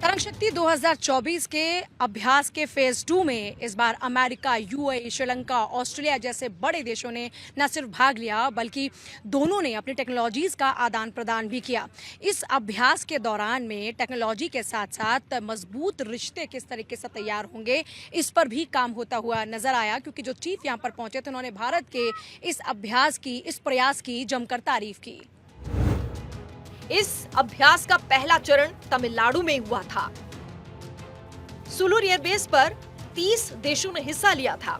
तरंग शक्ति 2024 के अभ्यास के फेज 2 में इस बार अमेरिका, यूएई, श्रीलंका, ऑस्ट्रेलिया जैसे बड़े देशों ने न सिर्फ भाग लिया बल्कि दोनों ने अपनी टेक्नोलॉजीज का आदान प्रदान भी किया। इस अभ्यास के दौरान में टेक्नोलॉजी के साथ साथ मजबूत रिश्ते किस तरीके से तैयार होंगे इस पर भी काम होता हुआ नजर आया, क्योंकि जो चीफ यहाँ पर पहुंचे थे उन्होंने भारत के इस अभ्यास की, इस प्रयास की जमकर तारीफ की। इस अभ्यास का पहला चरण तमिलनाडु में हुआ था। सुलूर एयरबेस पर 30 देशों ने हिस्सा लिया था।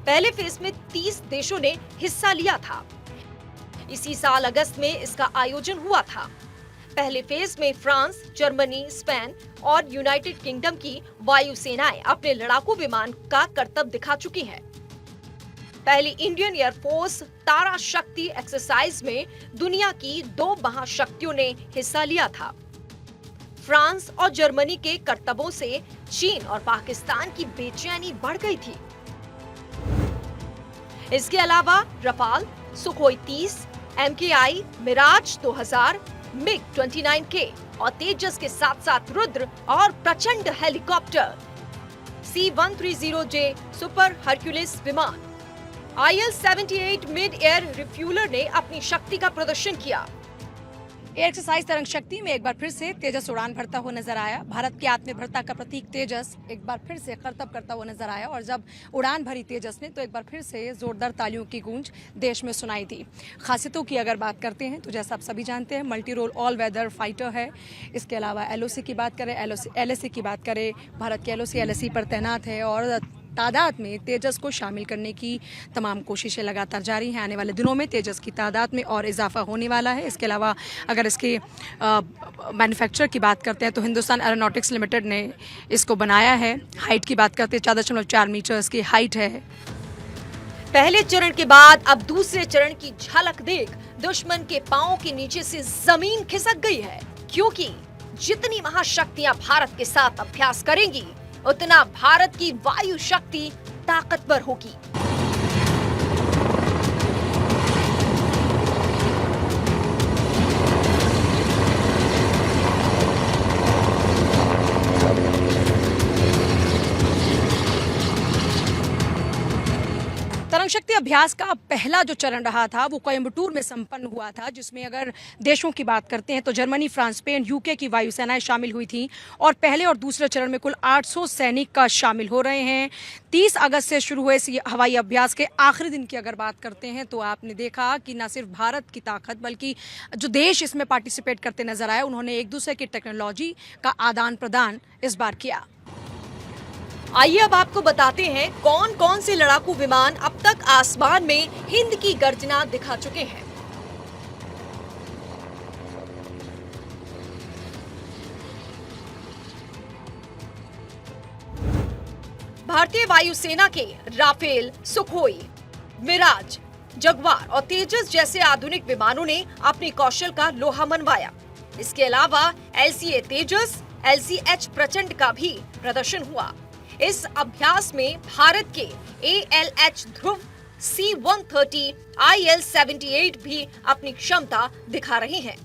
पहले फेज में 30 देशों ने हिस्सा लिया था। इसी साल अगस्त में इसका आयोजन हुआ था। पहले फेज में फ्रांस, जर्मनी, स्पेन और यूनाइटेड किंगडम की वायुसेनाएं अपने लड़ाकू विमान का करतब दिखा चुकी हैं। पहली इंडियन एयरफोर्स तारा शक्ति एक्सरसाइज में दुनिया की 2 महाशक्तियों ने हिस्सा लिया था। फ्रांस और जर्मनी के करतबों से चीन और पाकिस्तान की बेचैनी बढ़ गई थी। इसके अलावा Rafale, Sukhoi 30, MKI, Miraj 2000, MiG-29K और तेजस के साथ साथ रुद्र और प्रचंड हेलीकॉप्टर, C-130J सुपर हरक्यूलिस विमान, IL-78 मिड एयर रिफ्यूलर ने अपनी शक्ति का प्रदर्शन किया। एयर एक्सरसाइज तरंग शक्ति में एक बार फिर से तेजस उड़ान भरता हुआ नजर आया। भारत की आत्मनिर्भरता का प्रतीक तेजस एक बार फिर से करतब करता हुआ नजर आया और जब उड़ान भरी तेजस ने तो एक बार फिर से जोरदार तालियों की गूंज देश में सुनाई दी। खासियतों की अगर बात करते हैं तो जैसा आप सभी जानते हैं, multi role all weather fighter है। इसके अलावा LOC की बात करें, LSA की बात करें, भारत की LOC LSE पर तैनात है और तादाद में तेजस को शामिल करने की तमाम कोशिशें लगातार जारी हैं। आने वाले दिनों में तेजस की तादाद में और इजाफा होने वाला है। इसके अलावा अगर इसके मैन्युफैक्चरर की बात करते हैं तो हिंदुस्तान एरोनॉटिक्स लिमिटेड ने इसको बनाया है। हाइट की बात करते हैं 4.4 मीटर इसकी हाइट है। पहले चरण के बाद अब दूसरे चरण की झलक देख दुश्मन के पांव के नीचे से जमीन खिसक गई है, क्योंकि जितनी महाशक्तियां भारत के साथ अभ्यास करेंगी उतना भारत की वायु शक्ति ताकतवर होगी। तरंग शक्ति अभ्यास का पहला जो चरण रहा था वो कोयम्बटूर में संपन्न हुआ था, जिसमें अगर देशों की बात करते हैं तो जर्मनी, फ्रांस, स्पेन, UK की वायुसेनाएं शामिल हुई थी और पहले और दूसरे चरण में कुल 800 सैनिक का शामिल हो रहे हैं। 30 अगस्त से शुरू हुए इस हवाई अभ्यास के आखिरी दिन की अगर बात करते हैं तो आपने देखा कि न सिर्फ भारत की ताकत बल्कि जो देश इसमें पार्टिसिपेट करते नजर आए उन्होंने एक दूसरे की टेक्नोलॉजी का आदान प्रदान इस बार किया। आइए अब आपको बताते हैं कौन कौन से लड़ाकू विमान अब तक आसमान में हिंद की गर्जना दिखा चुके हैं। भारतीय वायुसेना के राफेल, सुखोई, मिराज, जगुआर और तेजस जैसे आधुनिक विमानों ने अपने कौशल का लोहा मनवाया। इसके अलावा LCA तेजस, LCH प्रचंड का भी प्रदर्शन हुआ। इस अभ्यास में भारत के ALH ध्रुव, C-130, IL-78 भी अपनी क्षमता दिखा रहे हैं।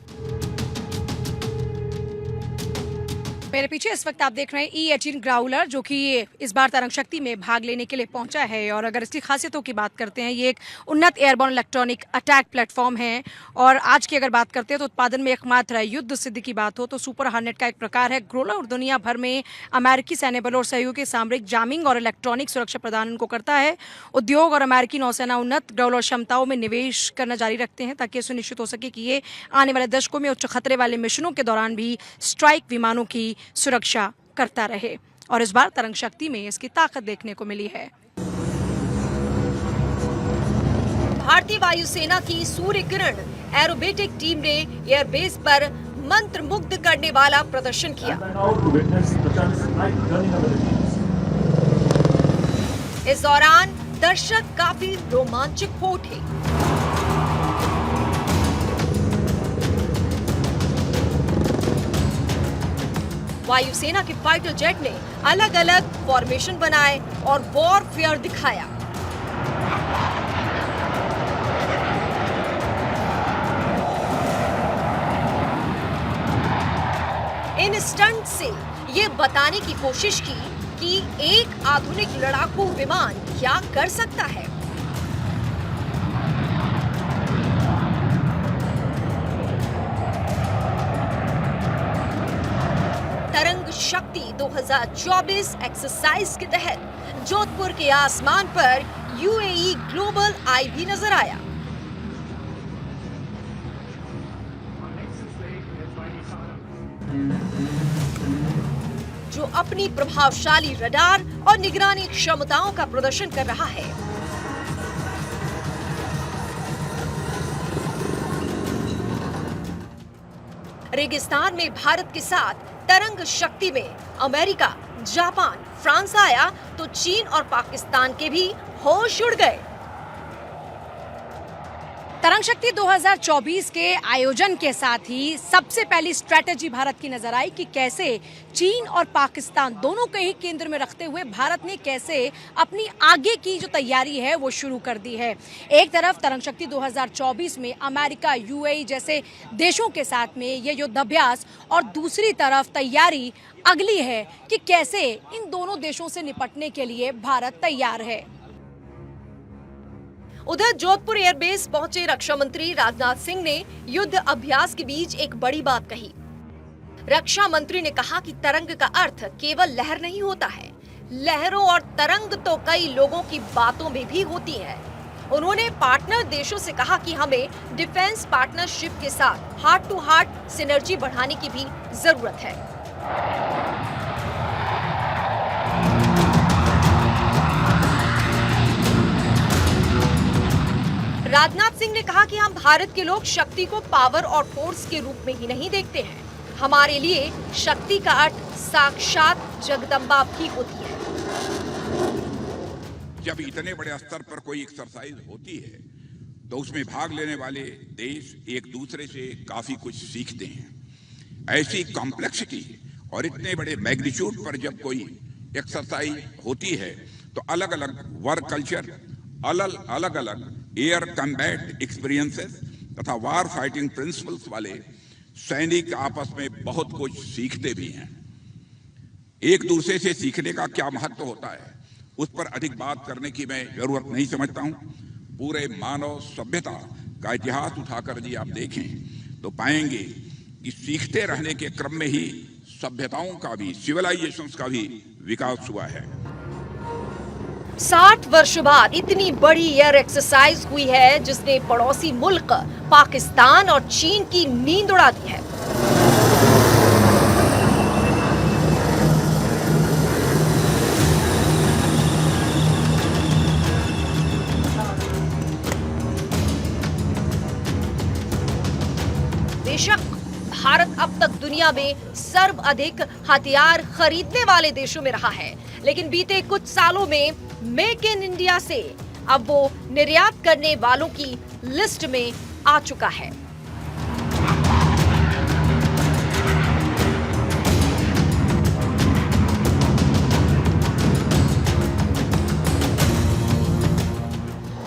मेरे पीछे इस वक्त आप देख रहे हैं E-18 ग्राउलर, जो कि इस बार तरंग शक्ति में भाग लेने के लिए पहुंचा है। और अगर इसकी खासियतों की बात करते हैं, ये एक उन्नत एयरबॉर्न इलेक्ट्रॉनिक अटैक प्लेटफॉर्म है और आज की अगर बात करते हैं तो उत्पादन में एकमात्र है। युद्ध सिद्धि की बात हो तो सुपर हार्नेट का एक प्रकार है। ग्राउलर दुनिया भर में अमेरिकी सैन्य बलों और सहयोगी सामरिक जामिंग और इलेक्ट्रॉनिक सुरक्षा प्रदान उनको करता है। उद्योग और अमेरिकी नौसेना उन्नत ग्राउलर क्षमताओं में निवेश करना जारी रखते हैं ताकि सुनिश्चित हो सके कि ये आने वाले दशकों में उच्च खतरे वाले मिशनों के दौरान भी स्ट्राइक विमानों की सुरक्षा करता रहे। और इस बार तरंग शक्ति में इसकी ताकत देखने को मिली है। भारतीय वायुसेना की सूर्य किरण एरोबेटिक टीम ने एयरबेस पर मंत्र मुग्ध करने वाला प्रदर्शन किया। इस दौरान दर्शक काफी रोमांचक हो उठे। वायुसेना के फाइटर जेट ने अलग अलग फॉर्मेशन बनाए और वॉरफेयर दिखाया। इन स्टंट से ये बताने की कोशिश की कि एक आधुनिक लड़ाकू विमान क्या कर सकता है। तरंग शक्ति 2024 एक्सरसाइज के तहत जोधपुर के आसमान पर यूएई ग्लोबल आई भी नजर आया। जो अपनी प्रभावशाली रडार और निगरानी क्षमताओं का प्रदर्शन कर रहा है। रेगिस्तान में भारत के साथ तरंग शक्ति में अमेरिका, जापान, फ्रांस आया तो चीन और पाकिस्तान के भी होश उड़ गए। तरंग शक्ति 2024 के आयोजन के साथ ही सबसे पहली स्ट्रैटेजी भारत की नजर आई कि कैसे चीन और पाकिस्तान दोनों को ही केंद्र में रखते हुए भारत ने कैसे अपनी आगे की जो तैयारी है वो शुरू कर दी है। एक तरफ तरंग शक्ति 2024 में अमेरिका, यूएई जैसे देशों के साथ में ये युद्धाभ्यास और दूसरी तरफ तैयारी अगली है कि कैसे इन दोनों देशों से निपटने के लिए भारत तैयार है। उधर जोधपुर एयरबेस पहुंचे रक्षा मंत्री राजनाथ सिंह ने युद्ध अभ्यास के बीच एक बड़ी बात कही। रक्षा मंत्री ने कहा कि तरंग का अर्थ केवल लहर नहीं होता है, लहरों और तरंग तो कई लोगों की बातों में भी होती है। उन्होंने पार्टनर देशों से कहा कि हमें डिफेंस पार्टनरशिप के साथ हार्ट टू हार्ट सिनर्जी बढ़ाने की भी जरूरत है। राजनाथ सिंह ने कहा कि हम भारत के लोग शक्ति को पावर और फोर्स के रूप में ही नहीं देखते हैं। हमारे लिए शक्ति का अर्थ साक्षात जगदम्बा भी होती है। जब इतने बड़े स्तर पर कोई एक्सरसाइज होती है तो उसमें भाग लेने वाले देश एक दूसरे से काफी कुछ सीखते हैं। ऐसी कॉम्प्लेक्सिटी और इतने बड़े मैग्नीट्यूड पर जब कोई एक्सरसाइज होती है तो अलग अलग वर्क कल्चर, अलग अलग एयर कम्बैट एक्सपीरियंसेस तथा वार फाइटिंग प्रिंसिपल्स वाले सैनिक आपस में बहुत कुछ सीखते भी हैं। एक दूसरे से सीखने का क्या महत्व होता है उस पर अधिक बात करने की मैं जरूरत नहीं समझता हूं। पूरे मानव सभ्यता का इतिहास उठाकर जी आप देखें तो पाएंगे कि सीखते रहने के क्रम में ही सभ्यताओं का भी, सिविलाइजेशंस का भी विकास हुआ है। 60 वर्ष बाद इतनी बड़ी एयर एक्सरसाइज हुई है जिसने पड़ोसी मुल्क पाकिस्तान और चीन की नींद उड़ा दी है। बेशक भारत अब तक दुनिया में सर्वाधिक हथियार खरीदने वाले देशों में रहा है, लेकिन बीते कुछ सालों में मेक इन इंडिया से अब वो निर्यात करने वालों की लिस्ट में आ चुका है।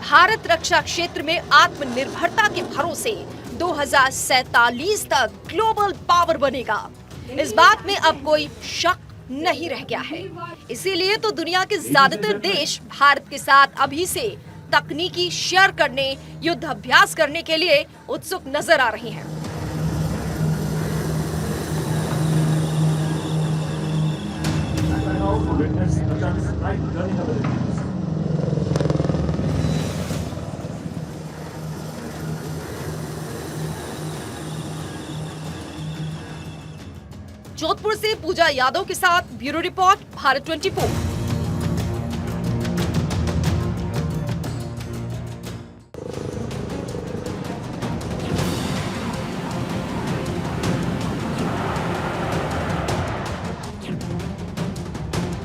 भारत रक्षा क्षेत्र में आत्मनिर्भरता के भरोसे 2047 तक ग्लोबल पावर बनेगा। इस बात में अब कोई शक नहीं रह गया है। इसीलिए तो दुनिया के ज्यादातर देश भारत के साथ अभी से तकनीकी शेयर करने, युद्ध अभ्यास करने के लिए उत्सुक नजर आ रही हैं। जोधपुर से पूजा यादव के साथ ब्यूरो रिपोर्ट, भारत 24।